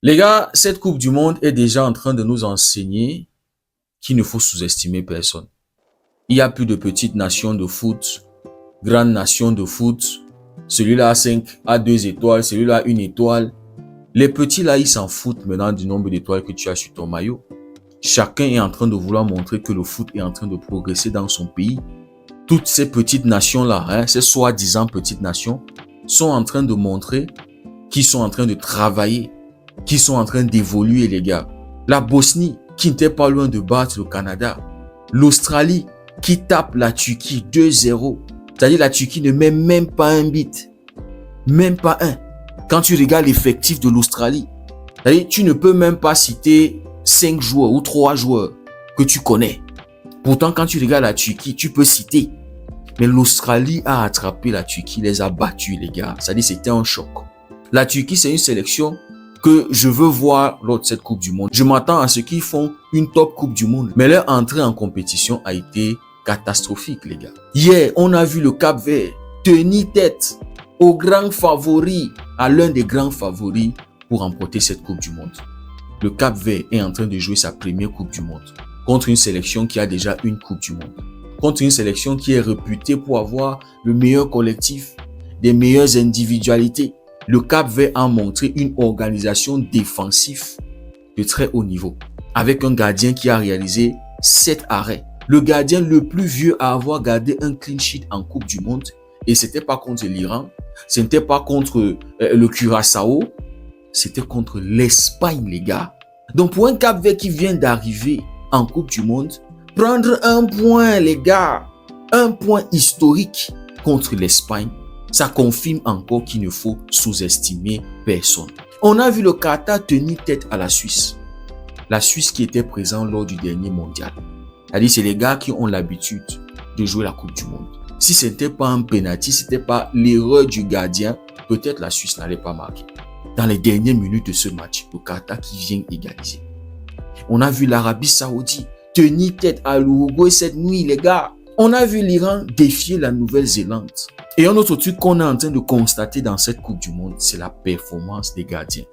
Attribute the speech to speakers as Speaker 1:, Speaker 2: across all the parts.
Speaker 1: Les gars, cette Coupe du Monde est déjà en train de nous enseigner qu'il ne faut sous-estimer personne. Il n'y a plus de petites nations de foot, grandes nations de foot. Celui-là a 2 étoiles, celui-là a 1 étoile. Les petits là, ils s'en foutent maintenant du nombre d'étoiles que tu as sur ton maillot. Chacun est en train de vouloir montrer que le foot est en train de progresser dans son pays. Toutes ces petites nations-là, ces soi-disant petites nations, sont en train de montrer qu'ils sont en train de travailler, qu'ils sont en train d'évoluer, les gars. La Bosnie, qui n'était pas loin de battre le Canada. L'Australie, qui tape la Turquie 2-0. C'est-à-dire la Turquie ne met même pas un but. Même pas un. Quand tu regardes l'effectif de l'Australie, c'est-à-dire tu ne peux même pas citer 5 joueurs ou 3 joueurs que tu connais. Pourtant, quand tu regardes la Turquie, tu peux citer. Mais l'Australie a attrapé la Turquie, les a battus, les gars. C'est-à-dire c'était un choc. La Turquie, c'est une sélection que je veux voir lors de cette Coupe du Monde. Je m'attends à ce qu'ils font une top Coupe du Monde. Mais leur entrée en compétition a été catastrophique, les gars. Hier, on a vu le Cap-Vert tenir tête au grand favori, à l'un des grands favoris pour remporter cette Coupe du Monde. Le Cap-Vert est en train de jouer sa première Coupe du Monde contre une sélection qui a déjà une Coupe du Monde. Contre une sélection qui est réputée pour avoir le meilleur collectif, des meilleures individualités. Le Cap-Vert a montré une organisation défensive de très haut niveau, avec un gardien qui a réalisé 7 arrêts. Le gardien le plus vieux à avoir gardé un clean sheet en Coupe du Monde, et c'était pas contre l'Iran, ce n'était pas contre le Curaçao, c'était contre l'Espagne, les gars. Donc pour un Cap-Vert qui vient d'arriver en Coupe du Monde, prendre un point, les gars, un point historique contre l'Espagne, ça confirme encore qu'il ne faut sous-estimer personne. On a vu le Qatar tenir tête à la Suisse. La Suisse qui était présente lors du dernier mondial. C'est-à-dire, c'est les gars qui ont l'habitude de jouer la Coupe du Monde. Si ce n'était pas un penalty, si ce n'était pas l'erreur du gardien, peut-être la Suisse n'allait pas marquer. Dans les dernières minutes de ce match, le Qatar qui vient égaliser. On a vu l'Arabie Saoudite tenir tête à l'Uruguay cette nuit, les gars. On a vu l'Iran défier la Nouvelle-Zélande. Et un autre truc qu'on est en train de constater dans cette Coupe du Monde, c'est la performance des gardiens.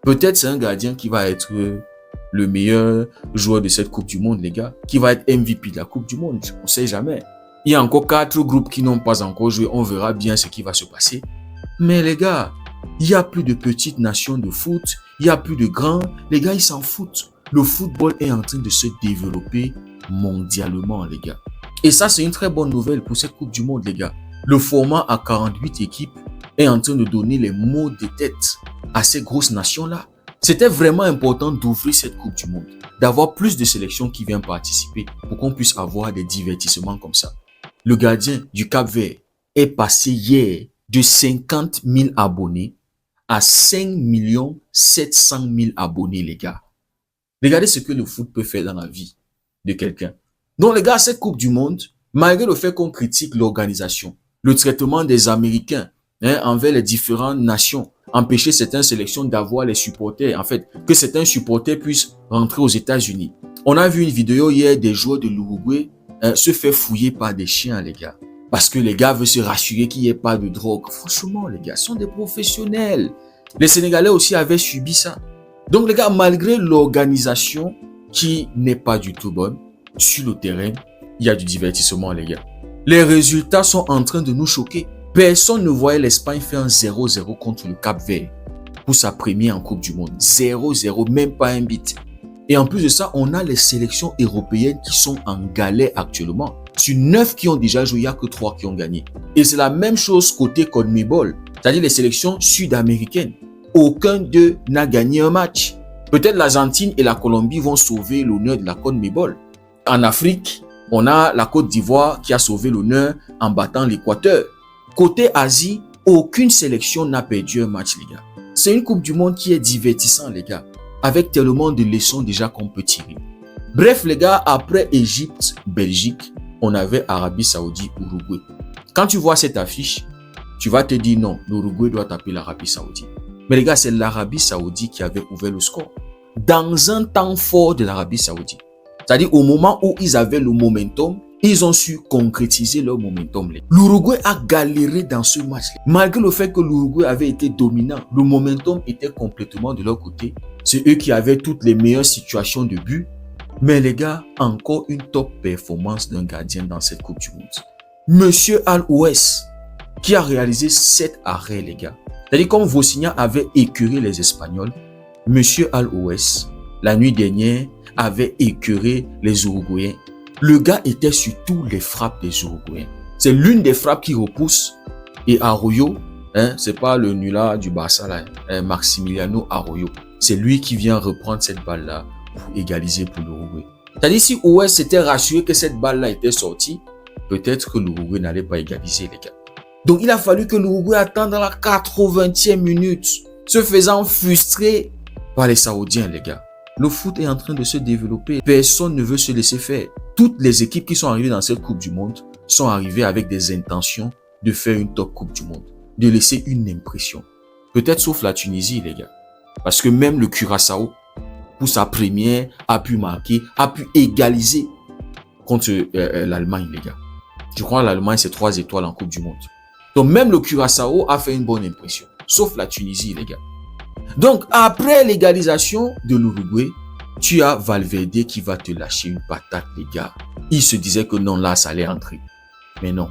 Speaker 1: Peut-être c'est un gardien qui va être le meilleur joueur de cette Coupe du Monde, les gars, qui va être MVP de la Coupe du Monde. On ne sait jamais. Il y a encore 4 groupes qui n'ont pas encore joué. On verra bien ce qui va se passer. Mais les gars, il n'y a plus de petites nations de foot. Il n'y a plus de grands. Les gars, ils s'en foutent. Le football est en train de se développer mondialement, les gars. Et ça, c'est une très bonne nouvelle pour cette Coupe du Monde, les gars. Le format à 48 équipes est en train de donner les mots de tête à ces grosses nations-là. C'était vraiment important d'ouvrir cette Coupe du Monde, d'avoir plus de sélections qui viennent participer pour qu'on puisse avoir des divertissements comme ça. Le gardien du Cap-Vert est passé hier de 50 000 abonnés à 5 700 000 abonnés, les gars. Regardez ce que le foot peut faire dans la vie de quelqu'un. Donc, les gars, cette Coupe du Monde, malgré le fait qu'on critique l'organisation, le traitement des Américains envers les différentes nations, empêcher certaines sélections d'avoir les supporters, en fait, que certains supporters puissent rentrer aux États-Unis. On a vu une vidéo hier des joueurs de l'Uruguay se faire fouiller par des chiens, les gars. Parce que les gars veulent se rassurer qu'il n'y ait pas de drogue. Franchement, les gars, sont des professionnels. Les Sénégalais aussi avaient subi ça. Donc, les gars, malgré l'organisation qui n'est pas du tout bonne, sur le terrain, il y a du divertissement, les gars. Les résultats sont en train de nous choquer. Personne ne voyait l'Espagne faire un 0-0 contre le Cap-Vert pour sa première en Coupe du Monde. 0-0, même pas un but. Et en plus de ça, on a les sélections européennes qui sont en galère actuellement. Sur 9 qui ont déjà joué, il n'y a que 3 qui ont gagné. Et c'est la même chose côté CONMEBOL, c'est-à-dire les sélections sud-américaines. Aucun d'eux n'a gagné un match. Peut-être l'Argentine et la Colombie vont sauver l'honneur de la CONMEBOL. En Afrique, on a la Côte d'Ivoire qui a sauvé l'honneur en battant l'Équateur. Côté Asie, aucune sélection n'a perdu un match, les gars. C'est une Coupe du Monde qui est divertissante, les gars, avec tellement de leçons déjà qu'on peut tirer. Bref, les gars, après Égypte, Belgique, on avait Arabie Saoudite, Uruguay. Quand tu vois cette affiche, tu vas te dire non, l'Uruguay doit taper l'Arabie Saoudite. Mais les gars, c'est l'Arabie Saoudite qui avait ouvert le score. Dans un temps fort de l'Arabie Saoudite. C'est-à-dire au moment où ils avaient le momentum, Ils ont su concrétiser leur momentum. L'Uruguay a galéré dans ce match. Malgré le fait que l'Uruguay avait été dominant, le momentum était complètement de leur côté. C'est eux qui avaient toutes les meilleures situations de but. Mais les gars, encore une top performance d'un gardien dans cette Coupe du Monde. Monsieur Al-Ouest, qui a réalisé 7 arrêts, les gars. C'est-à-dire, comme Vosinha avait écœuré les Espagnols, Monsieur Al-Ouest, la nuit dernière, avait écœuré les Uruguayens. Le gars était sur tous les frappes des Uruguayens. C'est l'une des frappes qui repousse. Et Arroyo, c'est pas le nulard du Barça là, Maximiliano Arroyo. C'est lui qui vient reprendre cette balle-là pour égaliser pour l'Uruguay. C'est-à-dire, si Ouest s'était rassuré que cette balle-là était sortie, peut-être que l'Uruguay n'allait pas égaliser, les gars. Donc, il a fallu que l'Uruguay attende la 80e minute, se faisant frustrer par les Saoudiens, les gars. Le foot est en train de se développer. Personne ne veut se laisser faire. Toutes les équipes qui sont arrivées dans cette Coupe du Monde sont arrivées avec des intentions de faire une top Coupe du Monde, de laisser une impression. Peut-être sauf la Tunisie, les gars. Parce que même le Curaçao, pour sa première, a pu marquer, a pu égaliser contre l'Allemagne, les gars. Je crois que l'Allemagne, c'est 3 étoiles en Coupe du Monde. Donc, même le Curaçao a fait une bonne impression. Sauf la Tunisie, les gars. Donc, après l'égalisation de l'Uruguay, tu as Valverde qui va te lâcher une patate, les gars. Il se disait que non, là, ça allait entrer. Mais non.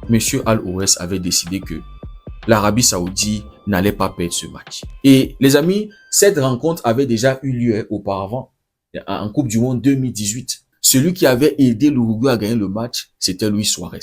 Speaker 1: Monsieur Al-Ouest avait décidé que l'Arabie Saoudite n'allait pas perdre ce match. Et les amis, cette rencontre avait déjà eu lieu auparavant, en Coupe du Monde 2018. Celui qui avait aidé l'Uruguay à gagner le match, c'était Luis Suarez.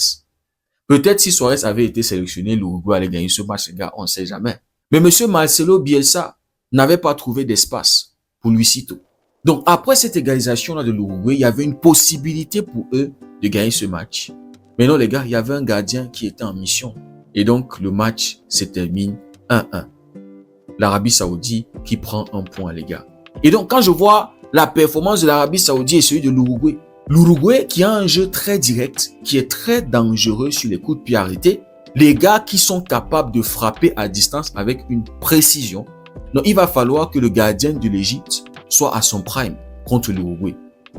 Speaker 1: Peut-être si Suarez avait été sélectionné, l'Uruguay allait gagner ce match, les gars, on ne sait jamais. Mais monsieur Marcelo Bielsa n'avait pas trouvé d'espace pour Luisito. Donc, après cette égalisation-là de l'Uruguay, il y avait une possibilité pour eux de gagner ce match. Mais non, les gars, il y avait un gardien qui était en mission. Et donc, le match se termine 1-1. L'Arabie Saoudite qui prend un point, les gars. Et donc, quand je vois la performance de l'Arabie Saoudite et celui de l'Uruguay, l'Uruguay qui a un jeu très direct, qui est très dangereux sur les coups de pied arrêtés, les gars qui sont capables de frapper à distance avec une précision. Donc, il va falloir que le gardien de l'Égypte soit à son prime contre l'Uruguay.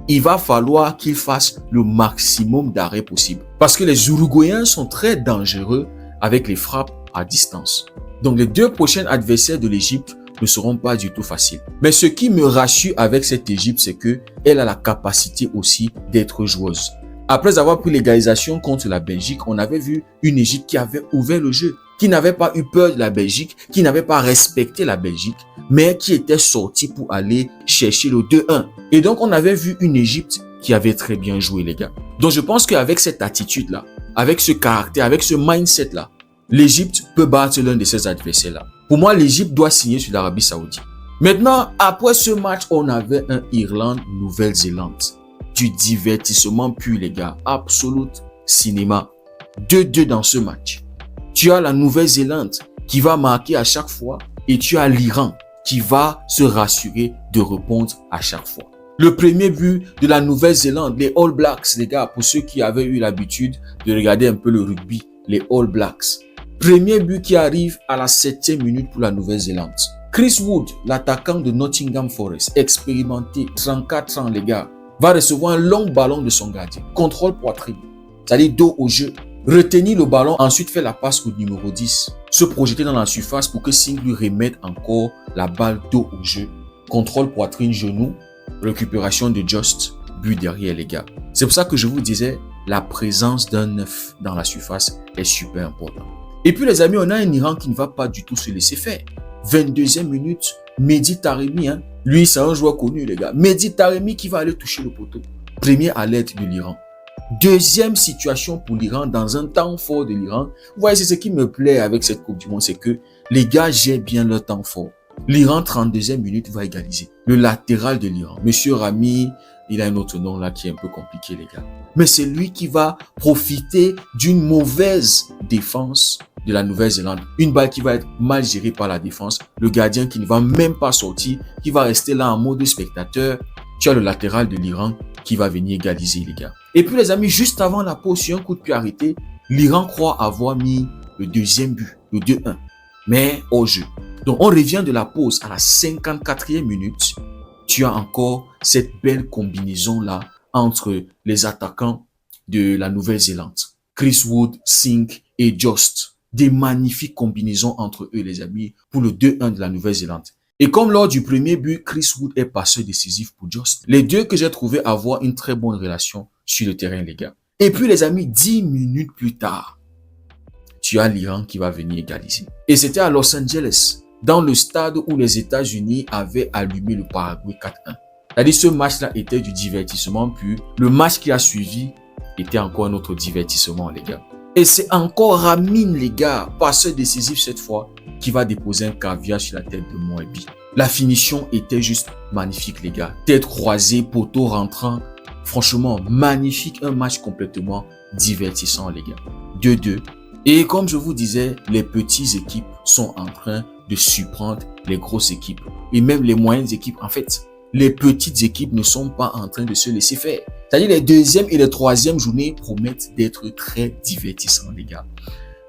Speaker 1: Il va falloir qu'il fasse le maximum d'arrêts possible. Parce que les Uruguayens sont très dangereux avec les frappes à distance. Donc, les 2 prochains adversaires de l'Égypte ne seront pas du tout faciles. Mais ce qui me rassure avec cette Égypte, c'est que elle a la capacité aussi d'être joueuse. Après avoir pris l'égalisation contre la Belgique, on avait vu une Égypte qui avait ouvert le jeu, qui n'avait pas eu peur de la Belgique, qui n'avait pas respecté la Belgique, mais qui était sortie pour aller chercher le 2-1. Et donc, on avait vu une Égypte qui avait très bien joué, les gars. Donc, je pense qu'avec cette attitude-là, avec ce caractère, avec ce mindset-là, l'Égypte peut battre l'un de ses adversaires-là. Pour moi, l'Égypte doit signer sur l'Arabie Saoudite. Maintenant, après ce match, on avait un Irlande-Nouvelle-Zélande. Du divertissement pur, les gars. Absolute cinéma. 2-2 dans ce match. Tu as la Nouvelle-Zélande qui va marquer à chaque fois et tu as l'Iran qui va se rassurer de répondre à chaque fois. Le premier but de la Nouvelle-Zélande, les All Blacks, les gars, pour ceux qui avaient eu l'habitude de regarder un peu le rugby, les All Blacks. Premier but qui arrive à la 7e minute pour la Nouvelle-Zélande. Chris Wood, l'attaquant de Nottingham Forest, expérimenté, 34 ans, les gars, va recevoir un long ballon de son gardien. Contrôle poitrine, c'est-à-dire dos au jeu. Retenir le ballon, ensuite faire la passe au numéro 10. Se projeter dans la surface pour que Singh lui remette encore la balle dos au jeu. Contrôle poitrine, genou, récupération de Just, but derrière, les gars. C'est pour ça que je vous disais, la présence d'un neuf dans la surface est super importante. Et puis les amis, on a un Iran qui ne va pas du tout se laisser faire. 22e minute, Mehdi Taremi, lui c'est un joueur connu, les gars. Mehdi Taremi qui va aller toucher le poteau. Premier alerte de l'Iran. Deuxième situation pour l'Iran dans un temps fort de l'Iran. Vous voyez, c'est ce qui me plaît avec cette Coupe du Monde, c'est que les gars gèrent bien leur temps fort. L'Iran, 32e minute, va égaliser. Le latéral de l'Iran, Monsieur Rami, il a un autre nom là qui est un peu compliqué, les gars. Mais c'est lui qui va profiter d'une mauvaise défense de la Nouvelle-Zélande. Une balle qui va être mal gérée par la défense. Le gardien qui ne va même pas sortir, qui va rester là en mode spectateur. Tu as le latéral de l'Iran qui va venir égaliser, les gars. Et puis les amis, juste avant la pause, sur un coup de pied arrêté, l'Iran croit avoir mis le deuxième but, le 2-1, mais au jeu. Donc on revient de la pause à la 54e minute. Tu as encore cette belle combinaison là entre les attaquants de la Nouvelle-Zélande. Chris Wood, Sink et Jost. Des magnifiques combinaisons entre eux, les amis, pour le 2-1 de la Nouvelle-Zélande. Et comme lors du premier but, Chris Wood est passeur décisif pour Jost. Les deux que j'ai trouvé avoir une très bonne relation sur le terrain, les gars. Et puis, les amis, 10 minutes plus tard, tu as l'Iran qui va venir égaliser. Et c'était à Los Angeles, dans le stade où les États-Unis avaient allumé le Paraguay 4-1. C'est-à-dire ce match-là était du divertissement pur. Le match qui a suivi était encore un autre divertissement, les gars. Et c'est encore Ramin, les gars, passeur décisif cette fois, qui va déposer un caviar sur la tête de Moebi. La finition était juste magnifique, les gars. Tête croisée, poteau rentrant. Franchement, magnifique. Un match complètement divertissant, les gars. 2-2. Et comme je vous disais, les petites équipes sont en train de surprendre les grosses équipes. Et même les moyennes équipes, en fait. Les petites équipes ne sont pas en train de se laisser faire. C'est-à-dire les deuxième et les troisième journées promettent d'être très divertissants, les gars.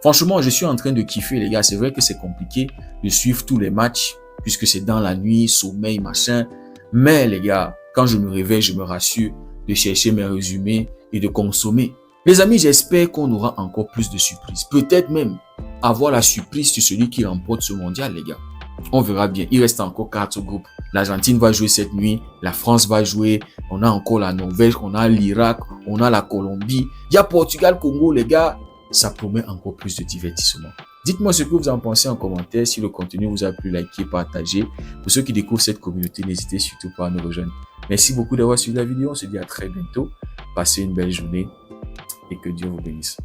Speaker 1: Franchement, je suis en train de kiffer, les gars. C'est vrai que c'est compliqué de suivre tous les matchs puisque c'est dans la nuit, sommeil, machin. Mais les gars, quand je me réveille, je me rassure de chercher mes résumés et de consommer. Les amis, j'espère qu'on aura encore plus de surprises. Peut-être même avoir la surprise sur celui qui remporte ce mondial, les gars. On verra bien. Il reste encore 4 groupes. L'Argentine va jouer cette nuit. La France va jouer. On a encore la Norvège. On a l'Irak. On a la Colombie. Il y a Portugal, Congo, les gars. Ça promet encore plus de divertissement. Dites-moi ce que vous en pensez en commentaire. Si le contenu vous a plu, likez, partagez. Pour ceux qui découvrent cette communauté, n'hésitez surtout pas à nous rejoindre. Merci beaucoup d'avoir suivi la vidéo. On se dit à très bientôt. Passez une belle journée et que Dieu vous bénisse.